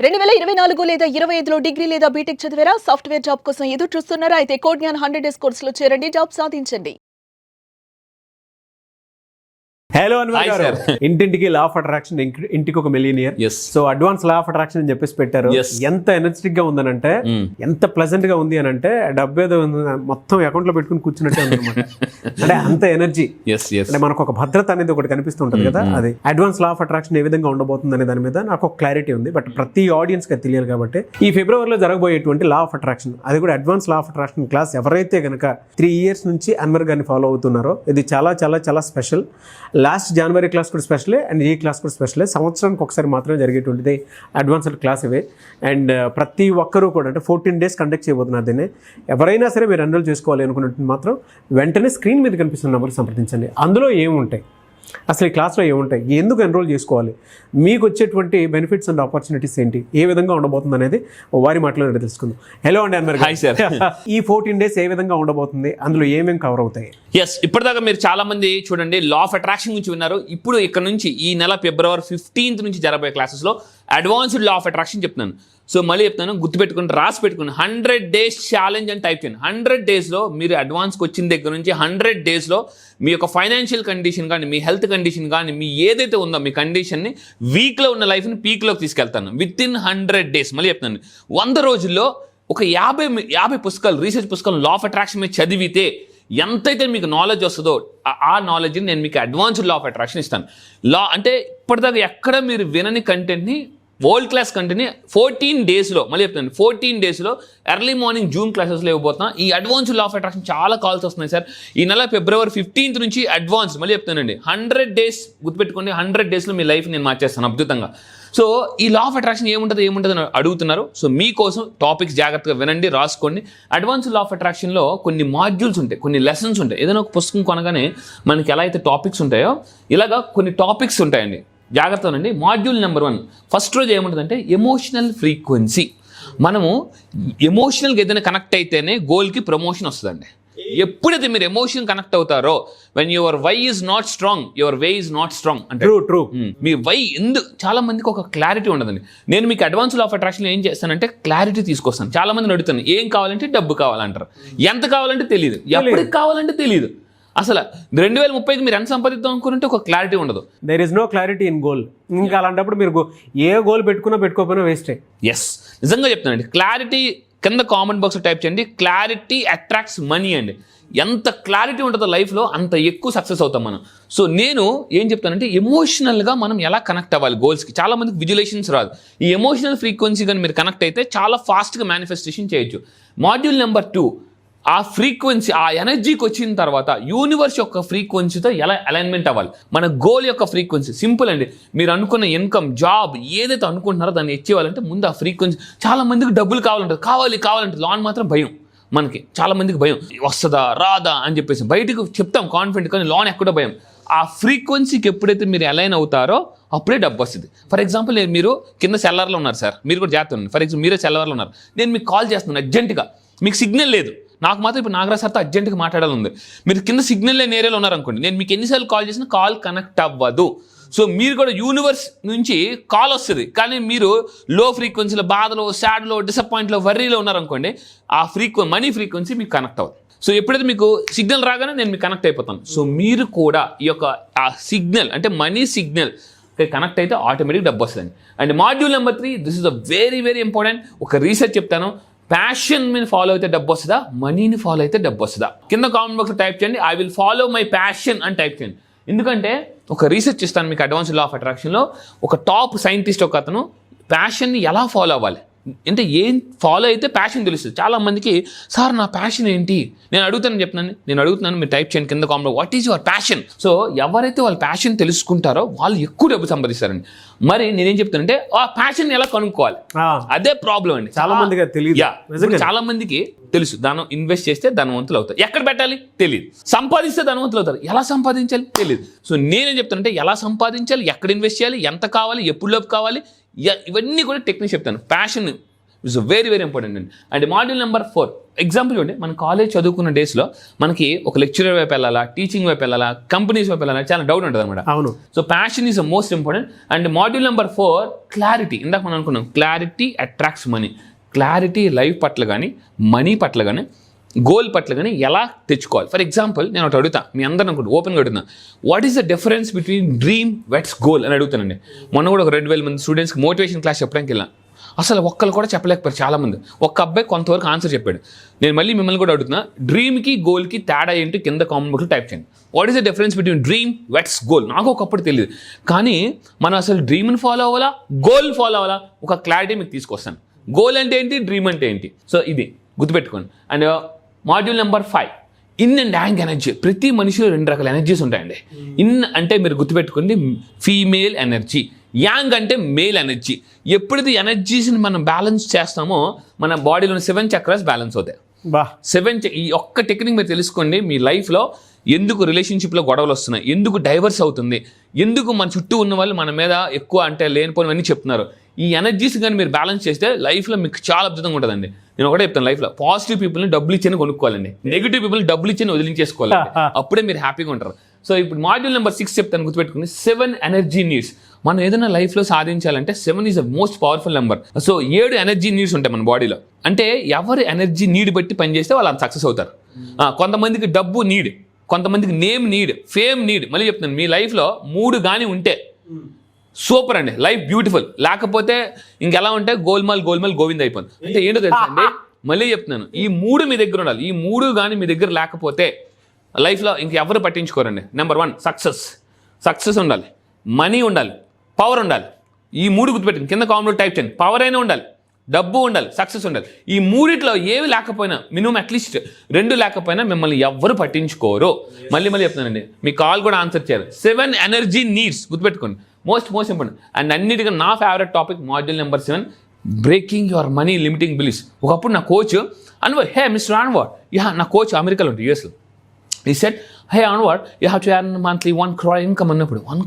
2024 లేదా 25లో డిగ్రీ లేదా బీటెక్ చదివారా? సాఫ్ట్‌వేర్ జాబ్ కోసం ఎదురు చూస్తున్నారా? అయితే కోడ్ జ్ఞాన్ 100 డేస్ కోర్సులో చేరండి, జాబ్ సాధించండి. హలో అన్వర్ గారు, ఇంటింటికి లా ఆఫ్ అట్రాక్షన్, ఇంటికి ఒక millionaire. So advance law of attraction అని చెప్పేసి పెట్టారు. ఎంత ఎనర్జెటిక్ గా ఉందనంటే, ఎంత ప్లెజెంట్ గా ఉంది అని అంటే, డబ్బు ఏదో మొత్తం అకౌంట్ లో పెట్టుకుని కూర్చున్నట్టే ఉందన్నమాట. అంటే అంత ఎనర్జీ, అంటే మనకు ఒక భద్రత అనేది ఒకటి కనిపిస్తుంటది కదా. అది అడ్వాన్స్ లా ఆఫ్ అట్రాక్షన్ ఏ విధంగా ఉండబోతుంది అనే దాని మీద నాకు ఒక క్లారిటీ ఉంది. బట్ ప్రతి ఆడియన్స్ కి తెలియాలి కాబట్టి ఈ ఫిబ్రవరిలో జరగబోయేటువంటి లా ఆఫ్ అట్రాక్షన్, అది కూడా advance law of attraction class ఎవరైతే కనుక 3 years నుంచి అన్వర్ గారిని ఫాలో అవుతున్నారో, ఇది చాలా చాలా చాలా స్పెషల్. లాస్ట్ జనవరి క్లాస్ కూడా స్పెషలే అండ్ ఈ క్లాస్ కూడా స్పెషలే. సంవత్సరానికి ఒకసారి మాత్రమే జరిగేటువంటిది అడ్వాన్స్డ్ క్లాస్ ఇవే. అండ్ ప్రతి ఒక్కరూ కూడా అంటే 14 days కండక్ట్ చేయబోతున్నారు దీన్ని. ఎవరైనా సరే మీరు ఎన్రోల్ చేసుకోవాలి అనుకున్నట్టు మాత్రం వెంటనే స్క్రీన్ మీద కనిపిస్తున్న నెంబర్కి సంప్రదించండి. అందులో ఏముంటాయి, అసలు ఈ క్లాస్లో ఏముంటాయి, ఎందుకు ఎన్రోల్ చేసుకోవాలి, మీకు వచ్చేటువంటి బెనిఫిట్స్ అండ్ ఆపర్చునిటీస్ ఏంటి, ఏ విధంగా ఉండబోతుంది అనేది వారి మాటలో తెలుసుకుందాం. హలో అండి అన్వర్ గారు. ఈ 14 days ఏ విధంగా ఉండబోతుంది, అందులో ఏమేమి కవర్ అవుతాయి? ఇప్పటిదాకా మీరు చాలా మంది చూడండి లా ఆఫ్ అట్రాక్షన్ గురించి విన్నారు. ఇప్పుడు ఇక్కడ నుంచి ఈ నెల ఫిబ్రవరి 15th నుంచి జరగబోయే క్లాసెస్లో అడ్వాన్స్డ్ లా ఆఫ్ అట్రాక్షన్ చెప్తున్నాను. సో మళ్ళీ చెప్తాను, గుర్తుపెట్టుకుని రాసి పెట్టుకుని 100 days ఛాలెంజ్ అని టైప్ చేయండి. 100 daysలో మీరు అడ్వాన్స్కి వచ్చిన దగ్గర నుంచి 100 daysలో మీ యొక్క ఫైనాన్షియల్ కండిషన్ కానీ, మీ హెల్త్ కండిషన్ కానీ, మీ ఏదైతే ఉందో మీ కండిషన్ని, వీక్లో ఉన్న లైఫ్ని పీక్లోకి తీసుకెళ్తాను విత్ ఇన్ 100 days. మళ్ళీ చెప్తాను, 100 రోజుల్లో ఒక 50 పుస్తకాలు, రీసెర్చ్ పుస్తకాలు లా ఆఫ్ అట్రాక్షన్ మీద చదివితే ఎంతైతే మీకు నాలెడ్జ్ వస్తుందో ఆ నాలెడ్జ్ని నేను మీకు అడ్వాన్స్డ్ లా ఆఫ్ అట్రాక్షన్ ఇస్తాను. లా అంటే ఇప్పటిదాకా ఎక్కడ మీరు వినని కంటెంట్ని, వరల్డ్ క్లాస్ కంటెంట్ని 14 daysలో, మళ్ళీ చెప్తాను 14 daysలో ఎర్లీ మార్నింగ్ జూమ్ క్లాసెస్లో ఇవ్వబోతున్నా. ఈ అడ్వాన్స్ లా ఆఫ్ అట్రాక్షన్ చాలా కాల్స్ వస్తున్నాయి సార్. ఈ నెల ఫిబ్రవరి 15th నుంచి అడ్వాన్స్, మళ్ళీ చెప్తానండి 100 days గుర్తుపెట్టుకోండి. 100 daysలో మీ లైఫ్ నేను మార్చేస్తాను అద్భుతంగా. సో ఈ లా ఆఫ్ అట్రాక్షన్ ఏముంటుంది అని అడుగుతున్నారు. సో మీకోసం టాపిక్స్ జాగ్రత్తగా వినండి, రాసుకోండి. అడ్వాన్స్ లా ఆఫ్ అట్రాక్షన్లో కొన్ని మాడ్యూల్స్ ఉంటాయి, కొన్ని లెసన్స్ ఉంటాయి. ఏదైనా ఒక పుస్తకం కొనగానే మనకి ఎలా అయితే టాపిక్స్ ఉంటాయో, ఇలాగా కొన్ని టాపిక్స్ ఉంటాయండి. జాగ్రత్తనండి. మాడ్యూల్ నెంబర్ 1 ఫస్ట్ రోజు ఏముంటుందంటే ఎమోషనల్ ఫ్రీక్వెన్సీ. మనము ఎమోషనల్గా ఏదైనా కనెక్ట్ అయితేనే గోల్కి ప్రమోషన్ వస్తుందండి. ఎప్పుడైతే మీరు ఎమోషన్ కనెక్ట్ అవుతారో, when your why is not strong, your way is not strong అంటే ట్రూ. మీ వై చాలా మందికి ఒక క్లారిటీ ఉండదండి. నేను మీకు అడ్వాన్స్ లా ఆఫ్ అట్రాక్షన్లో ఏం చేస్తానంటే క్లారిటీ తీసుకొస్తాను. చాలా మందిని అడుగుతాను, ఏం కావాలంటే డబ్బు కావాలంటారు, ఎంత కావాలంటే తెలియదు, ఎప్పటికి కావాలంటే తెలియదు. అసలు 2030కి మీరు ఎంత సంపాదిద్దాం అనుకుంటే ఒక క్లారిటీ ఉండదు. There is no clarity in goal. ఇంకా అలాంటప్పుడు మీరు ఏ గోల్ పెట్టుకోకపోయినా వేస్టే. నిజంగా చెప్తానండి. క్లారిటీ కింద కామెంట్ బాక్స్ టైప్ చేయండి, క్లారిటీ అట్రాక్ట్స్ మనీ అండి. ఎంత క్లారిటీ ఉంటుందో లైఫ్లో అంత ఎక్కువ సక్సెస్ అవుతాం మనం. సో నేను ఏం చెప్తానంటే ఎమోషనల్గా మనం ఎలా కనెక్ట్ అవ్వాలి గోల్స్కి. చాలా మందికి విజులేషన్స్ రాదు. ఈ ఎమోషనల్ ఫ్రీక్వెన్సీ కానీ మీరు కనెక్ట్ అయితే చాలా ఫాస్ట్గా మేనిఫెస్టేషన్ చేయొచ్చు. మాడ్యూల్ నెంబర్ 2 ఆ ఫ్రీక్వెన్సీ, ఆ ఎనర్జీకి వచ్చిన తర్వాత యూనివర్స్ యొక్క ఫ్రీక్వెన్సీతో ఎలా అలైన్మెంట్ అవ్వాలి, మన గోల్ యొక్క ఫ్రీక్వెన్సీ. సింపుల్ అండి. మీరు అనుకున్న ఇన్కమ్, జాబ్ ఏదైతే అనుకుంటున్నారో దాన్ని ఇచ్చేవాలంటే ముందు ఆ ఫ్రీక్వెన్సీ. చాలా మందికి డబ్బులు కావాలంటే లోన్ మాత్రం భయం. మనకి చాలా మందికి భయం, వస్తుందా రాదా అని చెప్పేసి బయటకు చెప్తాం కాన్ఫిడెంట్, కానీ లోన్ ఎక్కడో భయం. ఆ ఫ్రీక్వెన్సీకి ఎప్పుడైతే మీరు అలైన్ అవుతారో అప్పుడే డబ్బు వస్తుంది. ఫర్ ఎగ్జాంపుల్ మీరు కింద సెల్లర్లో ఉన్నారు సార్, మీరు కూడా జాగ్రత్త ఉన్నారు. ఫర్ ఎగ్జాంపుల్ మీరే సెల్లర్లో ఉన్నారు, నేను మీకు కాల్ చేస్తున్నాను అర్జెంటుగా, మీకు సిగ్నల్ లేదు. నాకు మాత్రం ఇప్పుడు నాగరాజ్ సార్తో అర్జెంట్గా మాట్లాడాలి ఉంది. మీరు కింద సిగ్నల్ లేని ఏరియాలో ఉన్నారనుకోండి, నేను మీకు ఎన్నిసార్లు కాల్ చేసినా కాల్ కనెక్ట్ అవ్వదు. సో మీరు కూడా యూనివర్స్ నుంచి కాల్ వస్తుంది, కానీ మీరు లో ఫ్రీక్వెన్సీలో, బాధలో, సాడ్లో, డిసప్పాయింట్లో, వర్రీలో ఉన్నారనుకోండి, ఆ మనీ ఫ్రీక్వెన్సీ మీకు కనెక్ట్ అవ్వదు. సో ఎప్పుడైతే మీకు సిగ్నల్ రాగానే నేను మీకు కనెక్ట్ అయిపోతాను. సో మీరు కూడా ఈ యొక్క ఆ సిగ్నల్ అంటే మనీ సిగ్నల్ కనెక్ట్ అయితే ఆటోమేటిక్ డబ్బు వస్తుంది. And module number 3, this is a very very important. ఒక రీసెర్చ్ చెప్తాను. ప్యాషన్ మీద ఫాలో అయితే డబ్బు వస్తుందా, మనీని ఫాలో అయితే డబ్బు వస్తుందా? కింద కామెంట్ బాక్స్లో టైప్ చేయండి, I will follow my passion అని టైప్ చేయండి. ఎందుకంటే ఒక రీసెర్చ్ ఇస్తాను మీకు అడ్వాన్స్ లా ఆఫ్ అట్రాక్షన్లో. ఒక టాప్ సైంటిస్ట్ ఒక అతను ప్యాషన్ని ఎలా ఫాలో అవ్వాలి అంటే, ఏం ఫాలో అయితే ప్యాషన్ తెలుస్తుంది. చాలా మందికి సార్ నా ప్యాషన్ ఏంటి నేను అడుగుతున్నాను, మీరు టైప్ చేయండి కింద కామెంట్లో, what is your passion. So ఎవరైతే వాళ్ళ ప్యాషన్ తెలుసుకుంటారో వాళ్ళు ఎక్కువ డబ్బు సంపాదిస్తారండి. మరి నేనేం చెప్తానంటే ఆ ప్యాషన్ ఎలా కనుక్కోవాలి, అదే ప్రాబ్లం అండి. చాలా మందికి తెలియదు. చాలా మందికి తెలుసు, దానం ఇన్వెస్ట్ చేస్తే ధనవంతులు అవుతారు, ఎక్కడ పెట్టాలి తెలియదు, సంపాదిస్తే ధనవంతులు అవుతారు, ఎలా సంపాదించాలి తెలియదు. సో నేనేం చెప్తానంటే ఎలా సంపాదించాలి, ఎక్కడ ఇన్వెస్ట్ చేయాలి, ఎంత కావాలి, ఎప్పుడు లోపు కావాలి, ఇవన్నీ కూడా టెక్నిక్స్ చెప్తాను. Passion it's very very important అండి. అండ్ మాడ్యూల్ నెంబర్ 4 ఎగ్జాంపుల్ చూడండి, మన కాలేజ్ చదువుకున్న డేస్లో మనకి ఒక లెక్చరర్ వైపు వెళ్ళాలా, టీచింగ్ వైపు వెళ్ళాలా, కంపెనీస్ వైపు వెళ్ళాలా, చాలా డౌట్ ఉంటుంది అనమాట. అవును. So passion is the most important. And module number 4 clarity. ఇందాక మనం అనుకున్నాం clarity attracts money. Clarity life పట్ల కానీ, మనీ పట్ల కానీ, గోల్ పట్ల కానీ ఎలా తెచ్చుకోవాలి. ఫర్ ఎగ్జాంపుల్ నేను ఒకటి అడుగుతా, మీ అందరూ అనుకుంటా ఓపెన్గా అడుగుతున్నా, what is the difference between dream vets goal అని అడుగుతానండి. మొన్న కూడా ఒక 2,000 మంది స్టూడెంట్స్కి మోటివేషన్ క్లాస్ చెప్పడానికి వెళ్ళాను. అసలు ఒక్కరు కూడా చెప్పలేకపోయారు చాలామంది. ఒక్క అబ్బాయి కొంతవరకు ఆన్సర్ చెప్పాడు. నేను మళ్ళీ మిమ్మల్ని కూడా అడుగుతున్నా, డ్రీమ్కి గోల్కి తేడా ఏంటి కింద కామెంట్ బాక్స్లో టైప్ చేయండి. What is the difference between dream vets goal. నాకు ఒకప్పుడు తెలియదు, కానీ మనం అసలు డ్రీమ్ని ఫాలో అవ్వాలా, గోల్ ఫాలో అవ్వాలా, ఒక క్లారిటీ మీకు తీసుకొస్తాను. గోల్ అంటే ఏంటి, డ్రీమ్ అంటే ఏంటి. సో ఇది గుర్తుపెట్టుకోండి. And module number 5 yin and yang energy. ప్రతి మనిషిలో 2 రకాల ఎనర్జీస్ ఉంటాయండి. ఇన్ అంటే మీరు గుర్తుపెట్టుకోండి ఫీమేల్ ఎనర్జీ, యాంగ్ అంటే మేల్ ఎనర్జీ. ఎప్పుడైతే ఎనర్జీస్ని మనం బ్యాలెన్స్ చేస్తామో మన బాడీలోని 7 చక్రాస్ బ్యాలెన్స్ అవుతాయి. 7 ఈ ఒక్క టెక్నిక్ మీరు తెలుసుకోండి. మీ లైఫ్లో ఎందుకు రిలేషన్షిప్లో గొడవలు వస్తున్నాయి, ఎందుకు డైవర్స్ అవుతుంది, ఎందుకు మన చుట్టూ ఉన్న వాళ్ళు మన మీద ఎక్కువ అంటే లేనిపోయినవన్నీ చెప్తున్నారు. ఈ ఎనర్జీస్ కానీ మీరు బ్యాలెన్స్ చేస్తే లైఫ్లో మీకు చాలా అద్భుతంగా ఉంటుందండి. నేను ఒకటే చెప్తాను, లైఫ్లో పాజిటివ్ పీపుల్ని డబ్బులు ఇచ్చి కొనుక్కోవాలండి, నెగిటివ్ పీపుల్ని డబ్బులు ఇచ్చి వదిలించేసుకోవాలండి. అప్పుడే మీరు హ్యాపీగా ఉంటారు. సో ఇప్పుడు మాడ్యూల్ నెంబర్ 6 చెప్తాను, గుర్తుపెట్టుకుని 7 ఎనర్జీ నీడ్స్. మనం ఏదైనా లైఫ్లో సాధించాలంటే 7 is the most powerful number. So 7 energy needs ఉంటాయి మన బాడీలో. అంటే ఎవరు ఎనర్జీ నీడ్ బట్టి పనిచేస్తే వాళ్ళు అంత సక్సెస్ అవుతారు. కొంతమందికి డబ్బు నీడ్, కొంతమందికి నేమ్ నీడ్, ఫేమ్ నీడ్. మళ్ళీ చెప్తున్నాను, మీ లైఫ్లో 3 కానీ ఉంటే సూపర్ అండి, లైఫ్ బ్యూటిఫుల్. లేకపోతే ఇంకెలా ఉంటే గోల్మాల్ గోవింద్ అయిపోయింది. అంటే ఏంటో తెలుసా అండి, మళ్ళీ చెప్తున్నాను, ఈ 3 మీ దగ్గర ఉండాలి. ఈ 3 కానీ మీ దగ్గర లేకపోతే లైఫ్లో ఇంకెవరు పట్టించుకోరండి. నెంబర్ 1 సక్సెస్ ఉండాలి, మనీ ఉండాలి, పవర్ ఉండాలి. ఈ 3 గుర్తుపెట్టింది, కింద కామెంట్లో టైప్ చేయండి. పవర్ అయినా ఉండాలి, డబ్బు ఉండాలి, సక్సెస్ ఉండాలి. ఈ 3 ఏవి లేకపోయినా, మినిమం అట్లీస్ట్ 2 లేకపోయినా మిమ్మల్ని ఎవ్వరు పట్టించుకోరు. మళ్ళీ చెప్తున్నానండి, మీ కాల్ కూడా ఆన్సర్ చేయాలి. 7 ఎనర్జీ నీడ్స్ గుర్తుపెట్టుకోండి, మోస్ట్ ఇంపార్టెంట్. అండ్ అన్నిటికీ నా favourite topic module number 7 breaking your money limiting beliefs. ఒకప్పుడు నా coach Anwar, hey mister Anwar, నా కోచ్ అమెరికాలో ఉంటుంది, యూఎస్లో. ఈ set, hey Anwar you have to earn monthly 1 crore income అన్నప్పుడు 1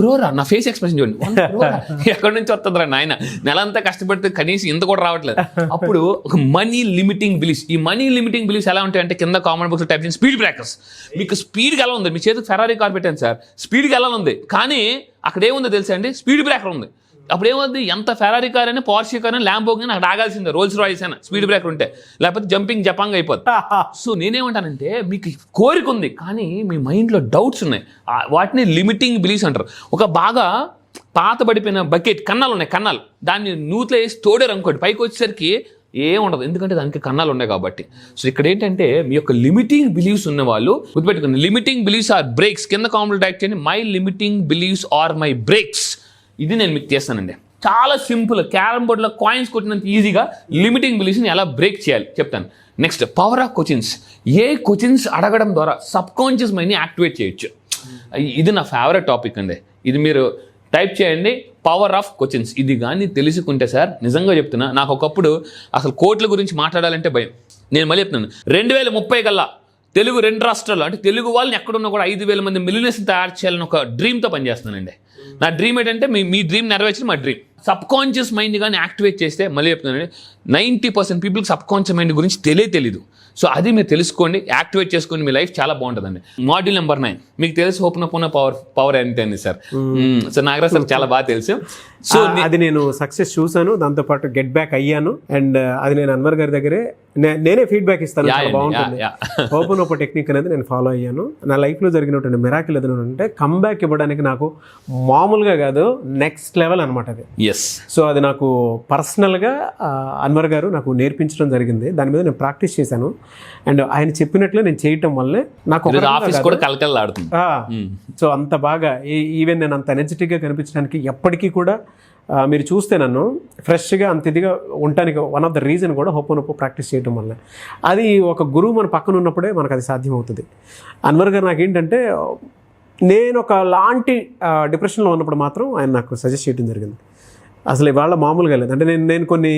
crore నా ఫేస్ ఎక్స్ప్రెషన్ చూడండి. 1 crore ఎక్కడి నుంచి వస్తుందిరా నాయన, నెలంతా కష్టపడితే కనీసం ఇంత కూడా రావట్లేదు. అప్పుడు ఒక మనీ లిమిటింగ్ బిలీఫ్స్. ఈ మనీ లిమిటింగ్ బిలీఫ్స్ ఎలా ఉంటాయంటే కింద కామెంట్ బాక్స్ టైప్ చేయండి స్పీడ్ బ్రేకర్స్. మీకు స్పీడ్కి ఎలా ఉంది, మీ చేతికి ఫెరారీ కార్ పెట్టాను సార్, స్పీడ్కి ఎలా ఉంది, కానీ అక్కడ ఏముందో తెలుసా అండి, స్పీడ్ బ్రేకర్ ఉంది. అప్పుడు ఏమవుతుంది, ఎంత ఫెరారీ కార్ అయినా, పోర్షే కార్ అయినా, ల్యాంబోర్గిని అక్కడ ఆగాల్సిందే, రోల్స్ రాయిస్ అయినా స్పీడ్ బ్రేకర్ ఉంటే, లేకపోతే జంపింగ్ జపాంగ్ అయిపోతుంది. సో నేనేమంటానంటే, మీకు కోరిక ఉంది కానీ మీ మైండ్లో డౌట్స్ ఉన్నాయి, వాటిని లిమిటింగ్ బిలీఫ్స్ అంటారు. ఒక బాగా పాత పడిపోయిన బకెట్, కన్నాలు ఉన్నాయి, కన్నాలు, దాన్ని నూతిలో వేసి తోడారు అనుకోండి, పైకి వచ్చేసరికి ఏం ఉండదు, ఎందుకంటే దానికి కన్నాలు ఉన్నాయి కాబట్టి. సో ఇక్కడ ఏంటంటే, మీ యొక్క లిమిటింగ్ బిలీవ్స్ ఉన్న వాళ్ళు గుర్తుపెట్టుకోండి, లిమిటింగ్ బిలీవ్స్ ఆర్ బ్రేక్స్. కింద కామెంట్ టైప్ చేయండి, my limiting beliefs are my brakes. ఇది నేను మీకు చేస్తానండి, చాలా సింపుల్. క్యారమ్ బోర్డ్లో కాయిన్స్ కొట్టినంత ఈజీగా లిమిటింగ్ బిలీఫ్స్ని ఎలా బ్రేక్ చేయాలి చెప్తాను. Next, power of questions. ఏ క్వశ్చన్స్ అడగడం ద్వారా సబ్ కాన్షియస్ మైండ్ని యాక్టివేట్ చేయొచ్చు. ఇది నా ఫేవరెట్ టాపిక్ అండి. ఇది మీరు టైప్ చేయండి, పవర్ ఆఫ్ క్వశ్చన్స్. ఇది కానీ తెలుసుకుంటే సార్, నిజంగా చెప్తున్నా, నాకు ఒకప్పుడు అసలు కోట్ల గురించి మాట్లాడాలంటే భయం. నేను మళ్ళీ చెప్తున్నాను, 2030 కల్లా తెలుగు 2 రాష్ట్రాల్లో, అంటే తెలుగు వాళ్ళని ఎక్కడున్నా కూడా 5,000 మంది మిలియనర్స్ని తయారు చేయాలని ఒక డ్రీమ్తో పనిచేస్తున్నానండి. నా డ్రీమ్ ఏంటంటే, మీ డ్రీమ్ నెరవేర్చిన మా డ్రీమ్. సబ్ కాన్షియస్ మైండ్ కానీ యాక్టివేట్ చేస్తే, మళ్ళీ చెప్తున్నానండి, 90% పీపుల్కి సబ్ కాన్షియస్ మైండ్ గురించి తెలీదు. సో అది మీరు తెలుసుకోండి, యాక్టివేట్ చేసుకోండి, మీ లైఫ్ చాలా బాగుంటుందండి. మాడ్యూల్ నెంబర్ 9 మీకు తెలుసు, ఓపెన్ పవర్ ఏంటండి సార్. సో నాగరాజ్ సార్ చాలా బాగా తెలుసు. సో అది నేను సక్సెస్ చూసాను, దాంతోపాటు గెట్ బ్యాక్ అయ్యాను. అండ్ అది నేను అన్వర్ గారి దగ్గరే నేనే ఫీడ్బ్యాక్ ఇస్తాను, చాలా బాగుంటుంది. ఓపెన్ ఓపెన్ టెక్నిక్ అనేది నేను ఫాలో అయ్యాను. నా లైఫ్లో జరిగినటువంటి మిరాకిల్ ఏదైనా ఉంటే కంబ్యాక్ ఇవ్వడానికి నాకు మామూలుగా కాదు, నెక్స్ట్ లెవెల్ అనమాట అది. సో అది నాకు పర్సనల్గా అన్వర్ గారు నాకు నేర్పించడం జరిగింది. దాని మీద నేను ప్రాక్టీస్ చేశాను. అండ్ ఆయన చెప్పినట్లు నేను చేయటం వల్లే నాకు సో అంత బాగా, ఈవెన్ నేను అంత ఎనర్జెటిక్గా కనిపించడానికి ఎప్పటికీ కూడా మీరు చూస్తే నన్ను ఫ్రెష్గా అంత ఇదిగా ఉండటానికి వన్ ఆఫ్ ద రీజన్ కూడా హోపోనోపో ప్రాక్టీస్ చేయడం వల్ల. అది ఒక గురువు మన పక్కన ఉన్నప్పుడే మనకు అది సాధ్యమవుతుంది. అన్వర్ గారు నాకేంటంటే, నేను ఒక లాంటి డిప్రెషన్లో ఉన్నప్పుడు మాత్రం ఆయన నాకు సజెస్ట్ చేయడం జరిగింది. అసలు ఇవాళ మామూలుగా లేదు. అంటే నేను కొన్ని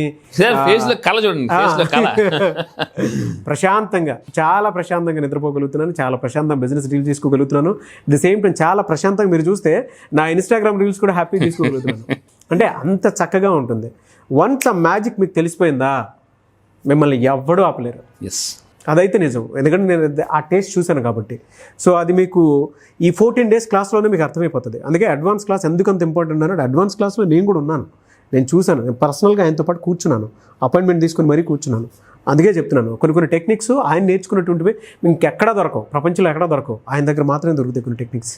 ప్రశాంతంగా, చాలా ప్రశాంతంగా నిద్రపోగలుగుతున్నాను, చాలా ప్రశాంతంగా బిజినెస్ డీల్ తీసుకోగలుగుతున్నాను. ది సేమ్ టైం చాలా ప్రశాంతంగా మీరు చూస్తే నా ఇన్స్టాగ్రామ్ రీల్స్ కూడా హ్యాపీ తీసుకోగలుగుతున్నాను. అంటే అంత చక్కగా ఉంటుంది. వన్స్ ఆ మ్యాజిక్ మీకు తెలిసిపోయిందా మిమ్మల్ని ఎవ్వడూ ఆపలేరు. ఎస్, అదైతే నిజం, ఎందుకంటే నేను ఆ టేస్ట్ చూశాను కాబట్టి. సో అది మీకు ఈ 14 days క్లాస్లోనే మీకు అర్థమైపోతుంది. అందుకే అడ్వాన్స్ క్లాస్ ఎందుకు అంత ఇంపార్టెంట్ అన్నాడు. అడ్వాన్స్ క్లాస్లో నేను కూడా ఉన్నాను, నేను చూశాను, నేను పర్సనల్గా ఆయనతో పాటు కూర్చున్నాను, అపాయింట్మెంట్ తీసుకుని మరీ కూర్చున్నాను. అందుకే చెప్తున్నాను, కొన్ని టెక్నిక్స్ ఆయన నేర్చుకున్నటువంటివి ఇంకెక్కడా దొరకవు, ప్రపంచంలో ఎక్కడా దొరకవు, ఆయన దగ్గర మాత్రమే దొరుకుతాయి కొన్ని techniques.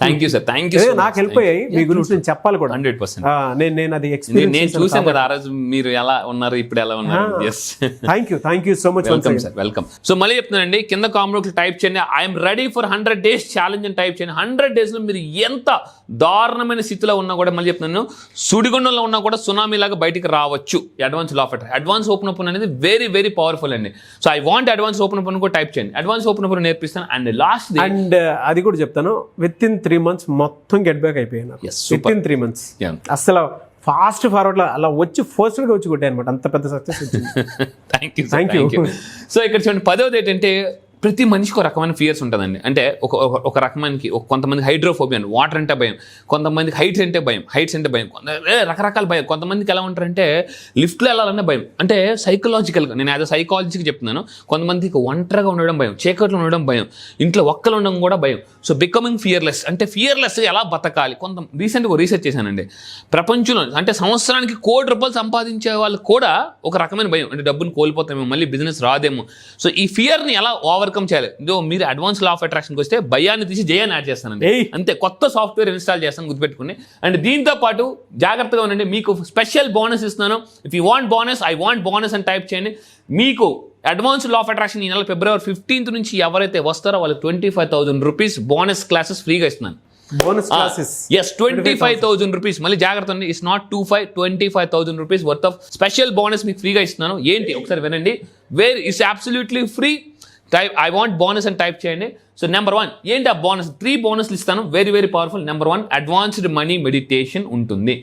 Thank you sir, thank you. నాకు హెల్ప్ అయ్యాయి, మీ గురించి నేను చెప్పాలి కూడా. 100%. నేను అది ఎక్స్పీరియన్స్ నేను చూసాను కదా ఆ రోజు మీరు ఎలా ఉన్నారు, ఇప్పుడు ఎలా ఉన్నారు. Yes, thank you so much. Welcome sir, welcome. So మళ్ళీ చెప్తున్నానండి, కింద కామెంట్ టైప్ చేయండి I'm ready for 100 days challenge అని టైప్ చేయండి. 100 days లో మీరు ఎంత దారుణమైన స్థితిలో ఉన్నా కూడా, మళ్ళీ చెప్తున్నాను, సుడిగుండంలో ఉన్నా కూడా సునామీ లాగా బయటికి రావచ్చు. Advance law of attraction, advance open up అనేది వెరీ వెరీ పవర్ఫుల్ అండి. So I want advance open up కూడా టైప్ చేయండి, అడ్వాన్స్ ఓపెన్ అప్ నేర్పిస్తాను. అండ్ లాస్ట్ అండ్ అది కూడా చెప్తాను, విత్ ఇన్ 3 months మొత్తం గెట్ బ్యాక్ అయిపోయాను. విత్ ఇన్ 3 months అసలు ఫాస్ట్ ఫార్వర్డ్ అలా వచ్చి ఫస్ట్ గా వచ్చి కొట్టాయి అనమాట, అంత పెద్ద సక్సెస్ వచ్చింది. Thank you. సో ఇక్కడ చూడండి, 10వది ఏంటంటే ప్రతి మనిషికి ఒక రకమైన ఫియర్స్ ఉంటుందండి. అంటే ఒక రకమానికి కొంతమంది హైడ్రోఫోబియా, వాటర్ అంటే భయం, కొంతమందికి హైట్స్ అంటే భయం, రకరకాల భయం. కొంతమందికి ఎలా ఉంటారంటే లిఫ్ట్లో వెళ్ళాలనే భయం. అంటే సైకలాజికల్గా, నేను యాజ్ అ సైకాలజీకి చెప్తున్నాను, కొంతమందికి ఒంటరిగా ఉండడం భయం, చీకట్లో ఉండడం భయం, ఇంట్లో ఒక్కలు ఉండడం కూడా భయం. సో బికమింగ్ ఫియర్లెస్, అంటే ఫియర్లెస్ ఎలా బతకాలి. రీసెంట్గా రీసెర్చ్ చేశానండి, ప్రపంచంలో అంటే సంవత్సరానికి ₹1,00,00,000 సంపాదించే వాళ్ళు కూడా ఒక రకమైన భయం, అంటే డబ్బును కోల్పోతామేమో, మళ్ళీ బిజినెస్ రాదేమో. సో ఈ ఫియర్ని ఎలా ఓవర్కమ్ చేయాలి. ఇదో మీరు అడ్వాన్స్ లా ఆఫ్ అట్రాక్షన్కి వస్తే భయాన్ని తీసి జయాన్ని యాడ్ చేస్తానండి. అంతే, కొత్త సాఫ్ట్వేర్ ఇన్స్టాల్ చేస్తాను, గుర్తుపెట్టుకుని. అండ్ దీంతో పాటు జాగ్రత్తగా ఉండండి, మీకు స్పెషల్ బోనస్ ఇస్తున్నాను. If you want bonus, I want bonus అని టైప్ చేయండి. మీకు అడ్వాన్స్ లా ఆఫ్ అట్రాక్షన్ ఈ నెల February 15th నుంచి ఎవరైతే వస్తారో వాళ్ళకి ₹25,000 బోనస్ క్లాసెస్ ఫ్రీగా ఇస్తున్నాను. Bonus classes, yes, ₹25,000. మళ్ళీ జాగ్రత్త అండి, it's not 25,000 worth of special bonus మీకు ఫ్రీగా ఇస్తున్నాను. ఏంటి ఒకసారి వినండి, where it's absolutely free. Type I want bonus అని టైప్ చేయండి. సో నెంబర్ 1 ఏంటి ఆ బోనస్, 3 బోనస్లు ఇస్తాను, very very powerful. Number 1 advanced money meditation ఉంటుంది.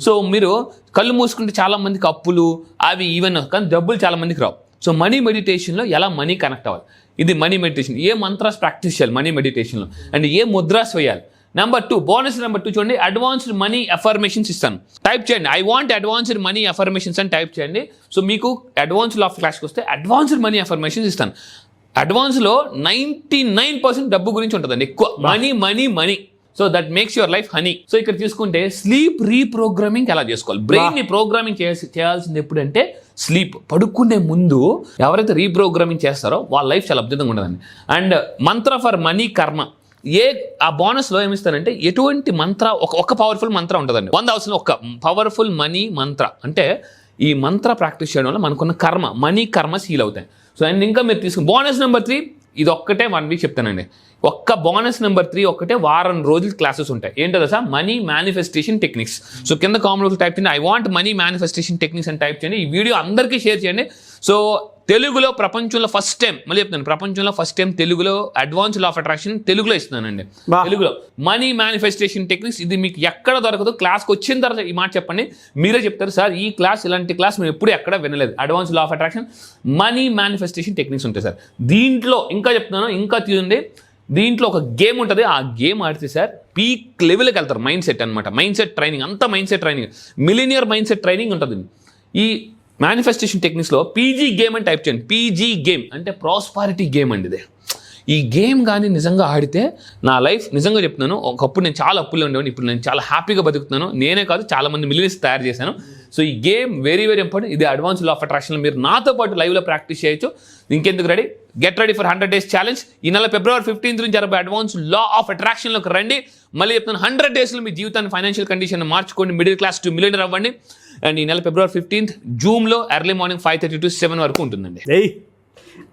సో మీరు కళ్ళు మూసుకుంటే చాలా మందికి అప్పులు అవి ఈవెన్, కానీ డబ్బులు చాలా మందికి రావు. సో మనీ మెడిటేషన్లో ఎలా మనీ కనెక్ట్ అవ్వాలి, ఇది మనీ మెడిటేషన్. ఏ మంత్రాస్ ప్రాక్టీస్ చేయాలి మనీ మెడిటేషన్లో, అండ్ ఏ ముద్రాస్ వేయాలి. నెంబర్ 2 బోనస్ నెంబర్ 2 చూడండి, అడ్వాన్స్డ్ మనీ అఫర్మేషన్స్ ఇస్తాను. టైప్ చేయండి I want advanced money affirmations అని టైప్ చేయండి. సో మీకు అడ్వాన్స్డ్ ఆఫ్ క్లాస్కి వస్తే అడ్వాన్స్డ్ మనీ అఫర్మేషన్స్ ఇస్తాను. అడ్వాన్స్లో 99% డబ్బు గురించి ఉంటుందండి, ఎక్కువ money. So that makes your life honey. So ఇక్కడ చూసుకుంటే స్లీప్ రీప్రోగ్రామింగ్ ఎలా చేసుకోవాలి, బ్రెయిన్ ని ప్రోగ్రామింగ్ చేయాల్సింది ఎప్పుడంటే స్లీప్, పడుకునే ముందు ఎవరైతే రీప్రోగ్రామింగ్ చేస్తారో వాళ్ళ లైఫ్ చాలా అద్భుతంగా ఉంటుందండి. అండ్ మంత్ర ఫర్ మనీ కర్మ, ఆ బోనస్లో ఏమిస్తానంటే ఎటువంటి మంత్ర, ఒక పవర్ఫుల్ మంత్ర ఉంటుందండి. 100 అవసరం, ఒక పవర్ఫుల్ మనీ మంత్ర. అంటే ఈ మంత్ర ప్రాక్టీస్ చేయడం వల్ల మనకున్న కర్మ, మనీ కర్మ హీల్ అవుతాయి. సో అండ్ ఇంకా మీరు తీసుకుని బోనస్ నెంబర్ 3, ఇది ఒక్కటే 1 week చెప్తానండి. ఒక్క బోనస్ నెంబర్ 3 ఒక్కటే వారం రోజులు క్లాసెస్ ఉంటాయి. ఏంటో తెలుసా, మనీ మేనిఫెస్టేషన్ టెక్నిక్స్. సో కింద కామెంట్లో టైప్ చేయండి I want money manifestation techniques అని టైప్ చేయండి. ఈ వీడియో అందరికీ షేర్ చేయండి. సో తెలుగులో ప్రపంచంలో ఫస్ట్ టైం, మళ్ళీ చెప్తాను, ప్రపంచంలో ఫస్ట్ టైం తెలుగులో అడ్వాన్స్ లా ఆఫ్ అట్రాక్షన్ తెలుగులో ఇస్తున్నానండి. తెలుగులో మనీ మేనిఫెస్టేషన్ టెక్నిక్స్. ఇది మీకు ఎక్కడ దొరకదు. క్లాస్కి వచ్చిన తర్వాత ఈ మాట చెప్పండి, మీరే చెప్తారు సార్ ఈ క్లాస్, ఇలాంటి క్లాస్ మేము ఎప్పుడు ఎక్కడ వినలేదు. Advance law of attraction money manifestation techniques ఉంటాయి సార్. దీంట్లో ఇంకా చెప్తున్నాను, ఇంకా తీయండి, దీంట్లో ఒక గేమ్ ఉంటుంది. ఆ గేమ్ ఆడితే సార్ పీక్ లెవెల్కి వెళ్తారు. మైండ్ సెట్ అనమాట, మైండ్ సెట్ ట్రైనింగ్, అంతా mind set training, millionaire mind set training ఉంటుంది. ఈ మేనిఫెస్టేషన్ టెక్నిక్స్లో పీజీ గేమ్ అని టైప్ చేయండి. పీజీ గేమ్ అంటే ప్రాస్పారిటీ గేమ్ అండి ఇది. ఈ గేమ్ కానీ నిజంగా ఆడితే నా లైఫ్, నిజంగా చెప్తున్నాను, ఒకప్పుడు నేను చాలా అప్పుల్లో ఉండేవాడిని, ఇప్పుడు నేను చాలా హ్యాపీగా బతుకుతున్నాను. నేనే కాదు, చాలా మంది మిలియనర్స్ తయారు చేశాను. సో ఈ గేమ్ వెరీ వెరీ ఇంపార్టెంట్. ఇది అడ్వాన్స్ లా ఆఫ్ అట్రాక్షన్లో మీరు నాతో పాటు లైవ్లో ప్రాక్టీస్ చేయొచ్చు. ఇంకెందుకు ready, get ready for 100 days challenge. ఈ నెల February 15th నుంచి జరగబోయే అడ్వాన్స్ లా ఆఫ్ అట్రాక్షన్లోకి రండి. మళ్ళీ చెప్తాను, 100 daysలో మీ జీవితాన్ని, ఫైనాన్షియల్ కండిషన్ మార్చుకోండి, మిడిల్ క్లాస్ టు మిలియనర్ అవ్వండి. అండ్ ఈ నెల February 15th జూమ్లో ఎర్లీ మార్నింగ్ 5:30 to 7 వరకు ఉంటుందండి.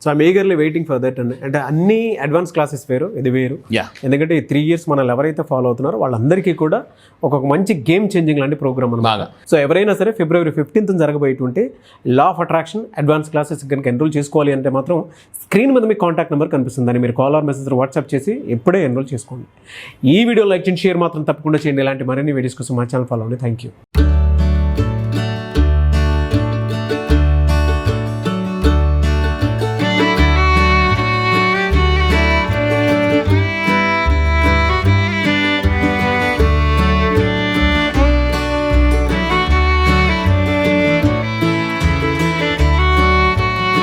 So I'm eagerly waiting for that. అంటే అన్ని అడ్వాన్స్ క్లాసెస్ వేరు, ఇది వేరు. ఎందుకంటే ఈ 3 years మనల్ని ఎవరైతే ఫాలో అవుతున్నారో వాళ్ళందరికీ కూడా ఒక మంచి గేమ్ చేంజింగ్ లాంటి ప్రోగ్రామ్ అనమాట. సో ఎవరైనా సరే February 15th జరగబోయేటువంటి law of attraction advance classes కనుక ఎన్రోల్ చేసుకోవాలి అంటే మాత్రం స్క్రీన్ మీద మీకు కాంటాక్ట్ నెంబర్ కనిపిస్తుంది, దాన్ని మీరు కాల్ ఆర్ మెసేజ్ వాట్సాప్ చేసి ఎప్పుడే ఎన్రోల్ చేసుకోండి. ఈ వీడియో లైక్ చేయండి, షేర్ మాత్రం తప్పకుండా చేయండి. ఇలాంటి మరిన్ని వీడియోస్ కోసం మా ఛానల్ ఫాలో అవ్వండి. Thank you.